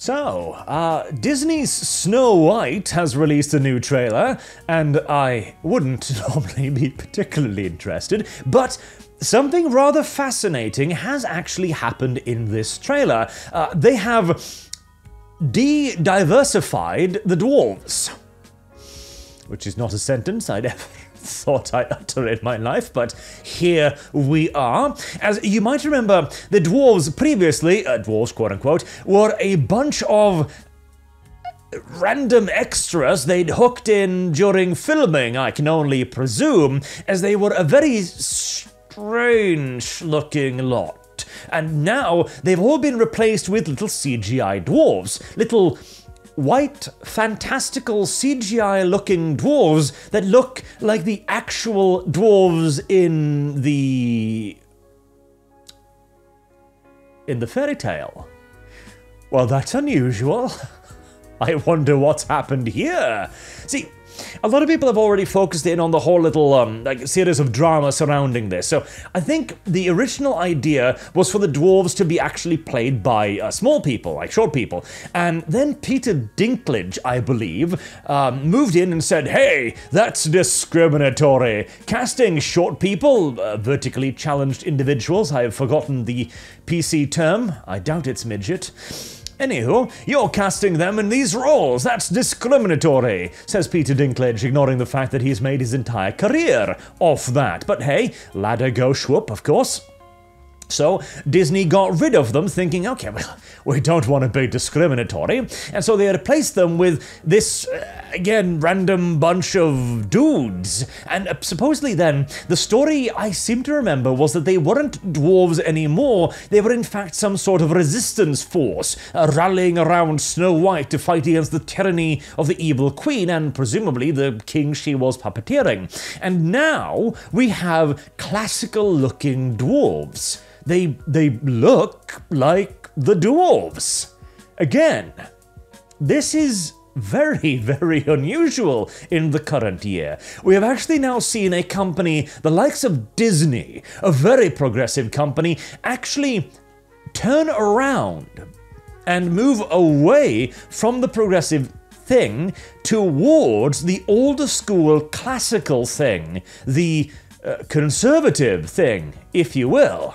So, Disney's Snow White has released a new trailer, and I wouldn't normally be particularly interested, but something rather fascinating has actually happened in this trailer. They have de-diversified the dwarves, which is not a sentence I'd ever thought I'd utter in my life, but here we are. As you might remember, the dwarves previously, dwarves quote-unquote, were a bunch of random extras they'd hooked in during filming, I can only presume, as they were a very strange-looking lot. And now they've all been replaced with little CGI dwarves, little white, fantastical CGI-looking dwarves that look like the actual dwarves in the fairy tale. Well, that's unusual. I wonder what's happened here. See, a lot of people have already focused in on the whole little like series of drama surrounding this. So I think the original idea was for the dwarves to be actually played by small people, like short people. And then Peter Dinklage, I believe, moved in and said, "Hey, that's discriminatory. Casting short people, vertically challenged individuals, I've forgotten the PC term. I doubt it's midget. Anywho, you're casting them in these roles. That's discriminatory," says Peter Dinklage, ignoring the fact that he's made his entire career off that. But hey, ladder go schwupp, of course. So Disney got rid of them, thinking, okay, well, we don't want to be discriminatory. And so they replaced them with this, again, random bunch of dudes. And supposedly then, the story I seem to remember was that they weren't dwarves anymore. They were in fact some sort of resistance force, rallying around Snow White to fight against the tyranny of the evil queen and presumably the king she was puppeteering. And now we have classical-looking dwarves. They look like the dwarves. Again, this is very, very unusual in the current year. We have actually now seen a company, the likes of Disney, a very progressive company, actually turn around and move away from the progressive thing towards the older school classical thing, the conservative thing, if you will.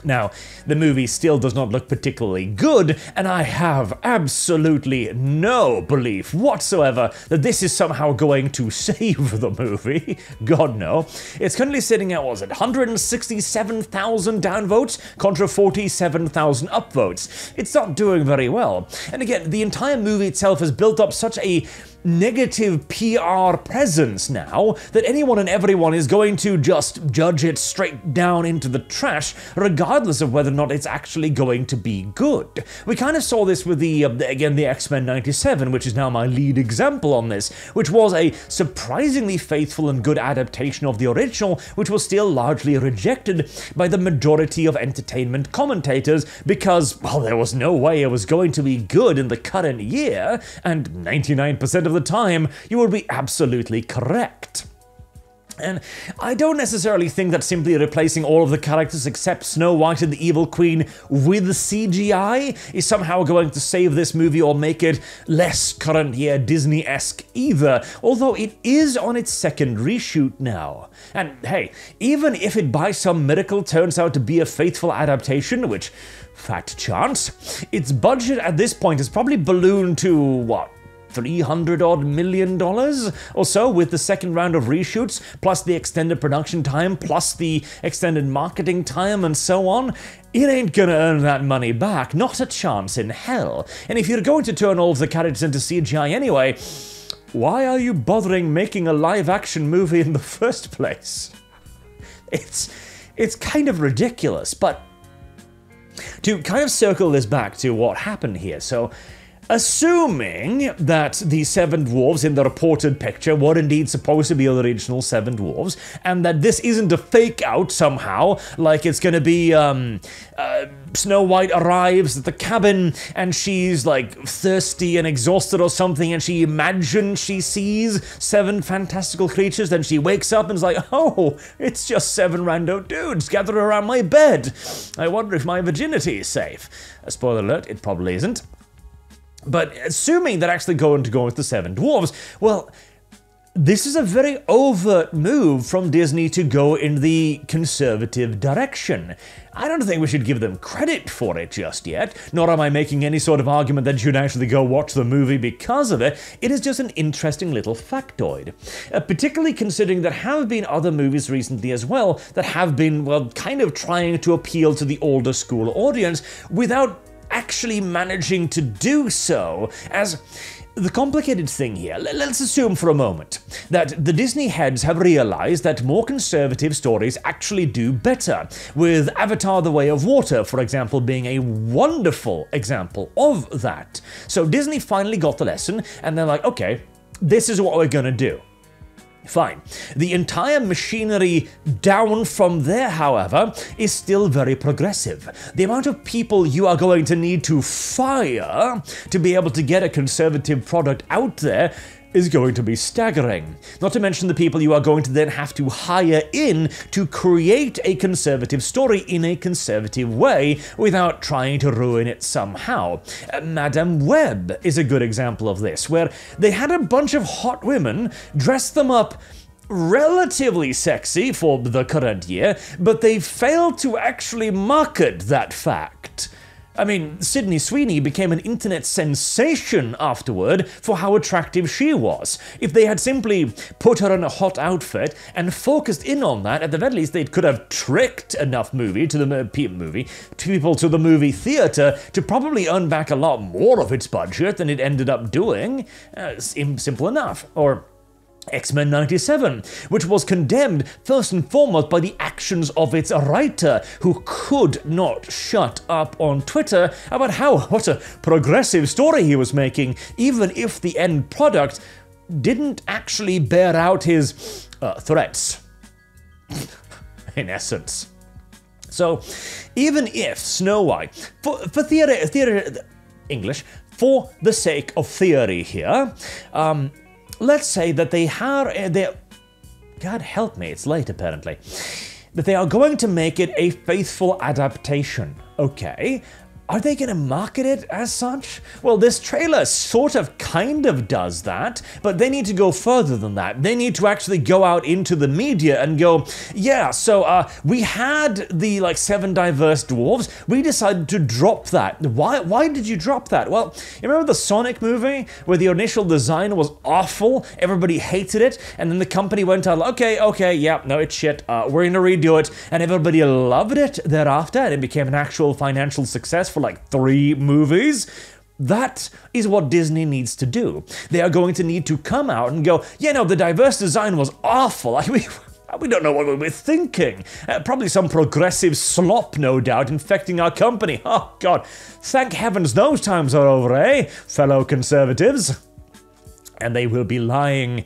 Now, the movie still does not look particularly good, and I have absolutely no belief whatsoever that this is somehow going to save the movie. God, no. It's currently sitting at, what was it, 167,000 downvotes contra 47,000 upvotes. It's not doing very well. And again, the entire movie itself has built up such a negative PR presence now that anyone and everyone is going to just judge it straight down into the trash, regardless of whether or not it's actually going to be good. We kind of saw this with the X-Men 97, which is now my lead example on this, which was a surprisingly faithful and good adaptation of the original, which was still largely rejected by the majority of entertainment commentators because, well, there was no way it was going to be good in the current year, and 99% of the time, you will be absolutely correct. And I don't necessarily think that simply replacing all of the characters except Snow White and the Evil Queen with CGI is somehow going to save this movie or make it less current year Disney-esque either, although it is on its second reshoot now. And hey, even if it by some miracle turns out to be a faithful adaptation, which, fat chance, its budget at this point has probably ballooned to, what, $300-odd million or so with the second round of reshoots, plus the extended production time, plus the extended marketing time, and so on. It ain't gonna earn that money back, not a chance in hell. And if you're going to turn all of the characters into CGI anyway, why are you bothering making a live-action movie in the first place? It's kind of ridiculous, but to kind of circle this back to what happened here, so assuming that the 7 dwarves in the reported picture were indeed supposed to be the original 7 dwarves, and that this isn't a fake out somehow, like it's gonna be, Snow White arrives at the cabin and she's like thirsty and exhausted or something, and she imagines she sees 7 fantastical creatures, then she wakes up and is like, oh, it's just 7 rando dudes gathered around my bed. I wonder if my virginity is safe. Spoiler alert, it probably isn't. But assuming they're actually going to go with the Seven Dwarves, well, this is a very overt move from Disney to go in the conservative direction. I don't think we should give them credit for it just yet, nor am I making any sort of argument that you should actually go watch the movie because of it. It is just an interesting little factoid. Particularly considering there have been other movies recently as well that have been, well, kind of trying to appeal to the older school audience without actually managing to do so, as the complicated thing here, let's assume for a moment that the Disney heads have realized that more conservative stories actually do better, with Avatar: The Way of Water, for example, being a wonderful example of that. So Disney finally got the lesson, and they're like, okay, this is what we're gonna do. Fine. The entire machinery down from there, however, is still very progressive. The amount of people you are going to need to fire to be able to get a conservative product out there is going to be staggering. Not to mention the people you are going to then have to hire in to create a conservative story in a conservative way without trying to ruin it somehow. Madame Web is a good example of this, where they had a bunch of hot women, dressed them up relatively sexy for the current year, but they failed to actually market that fact. I mean, Sydney Sweeney became an internet sensation afterward for how attractive she was. If they had simply put her in a hot outfit and focused in on that, at the very least they could have tricked enough people to the movie theater to probably earn back a lot more of its budget than it ended up doing. Simple enough. Or X-Men 97, which was condemned first and foremost by the actions of its writer, who could not shut up on Twitter about what a progressive story he was making, even if the end product didn't actually bear out his threats, in essence. So, even if Snow White, for the sake of theory here, let's say that God help me, it's late apparently, that they are going to make it a faithful adaptation. Okay, are they going to market it as such? Well, this trailer kind of does that, but they need to go further than that. They need to actually go out into the media and go, yeah, so we had the 7 diverse dwarves. We decided to drop that. Why did you drop that? Well, you remember the Sonic movie where the initial design was awful, everybody hated it, and then the company went out, okay, yeah, no, it's shit, we're gonna redo it, and everybody loved it thereafter, and it became an actual financial success for 3 movies. That is what Disney needs to do. They are going to need to come out and go, yeah, no, the diverse design was awful. We don't know what we were thinking. Probably some progressive slop, no doubt, infecting our company. Oh, God. Thank heavens those times are over, eh, fellow conservatives? And they will be lying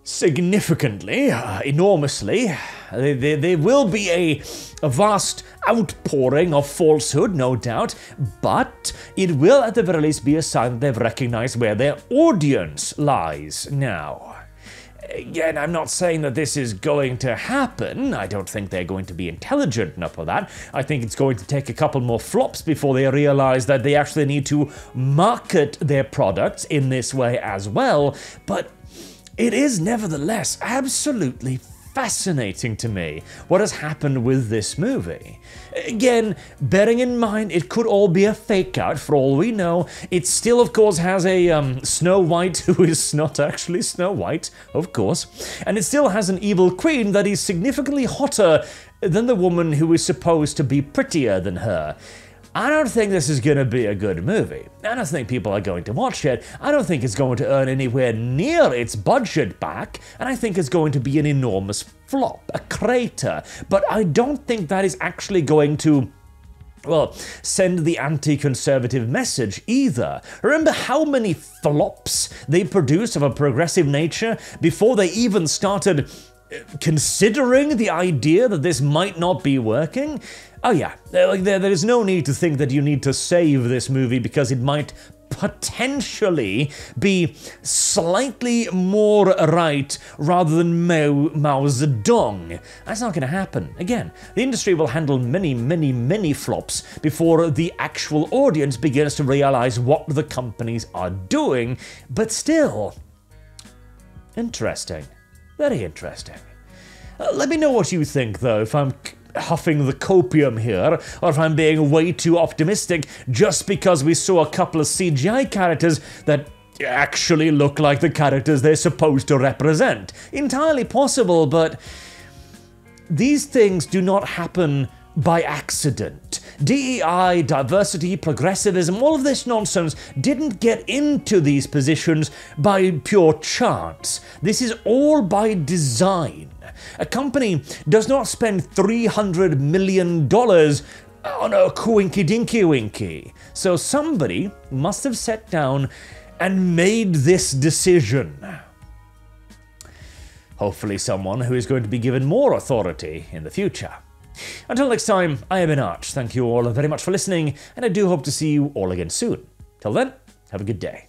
significantly, enormously. There will be a vast outpouring of falsehood, no doubt, but it will at the very least be a sign that they've recognized where their audience lies now. Again, I'm not saying that this is going to happen. I don't think they're going to be intelligent enough for that. I think it's going to take a couple more flops before they realize that they actually need to market their products in this way as well, but it is nevertheless absolutely fascinating to me what has happened with this movie. Again, bearing in mind it could all be a fake out for all we know. It still, of course, has a Snow White who is not actually Snow White, of course, and it still has an evil queen that is significantly hotter than the woman who is supposed to be prettier than her. I don't think this is going to be a good movie. I don't think people are going to watch it. I don't think it's going to earn anywhere near its budget back, and I think it's going to be an enormous flop, a crater. But I don't think that is actually going to, well, send the anti-conservative message either. Remember how many flops they produced of a progressive nature before they even started considering the idea that this might not be working? Oh yeah, there is no need to think that you need to save this movie because it might potentially be slightly more right rather than Mao Zedong. That's not going to happen. Again, the industry will handle many flops before the actual audience begins to realize what the companies are doing, but still, interesting. Very interesting. Let me know what you think, though, if I'm huffing the copium here, or if I'm being way too optimistic just because we saw a couple of CGI characters that actually look like the characters they're supposed to represent. Entirely possible, but these things do not happen by accident. DEI, diversity, progressivism, all of this nonsense didn't get into these positions by pure chance. This is all by design. A company does not spend $300 million on a coinky-dinky-winky. So somebody must have sat down and made this decision. Hopefully someone who is going to be given more authority in the future. Until next time, I have been Arch. Thank you all very much for listening, and I do hope to see you all again soon. Till then, have a good day.